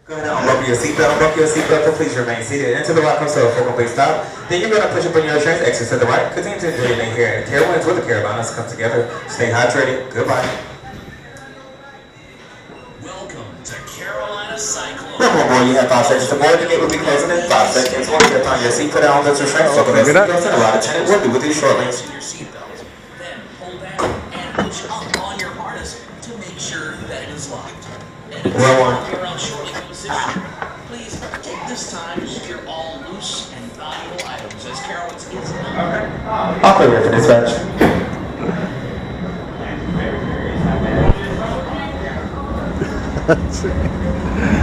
Go ahead and unbuckle your seatbelt. Unbuckle your seatbelt, but please remain seated. Into the lock until a full complete stop. Then you're going to push up on your trains, exit to the right. Continue to enjoy your day here at Carowinds with the Carolinas. Come together. Stay hydrated. Goodbye. Welcome to Carolina Cyclone. Remember, boy, you have 5 seconds to board. The gate will be closing in 5 seconds. Once you get on your seat, put down the train. Buckle that seatbelt and a lot of change. We'll be with you shortly. Your seatbelt. Then pull back and push up on your harness to make sure that it is locked. And if you're unsure of position, please take this time to secure all loose and valuable items as Carowinds is I'll clear here for dispatch. That's it.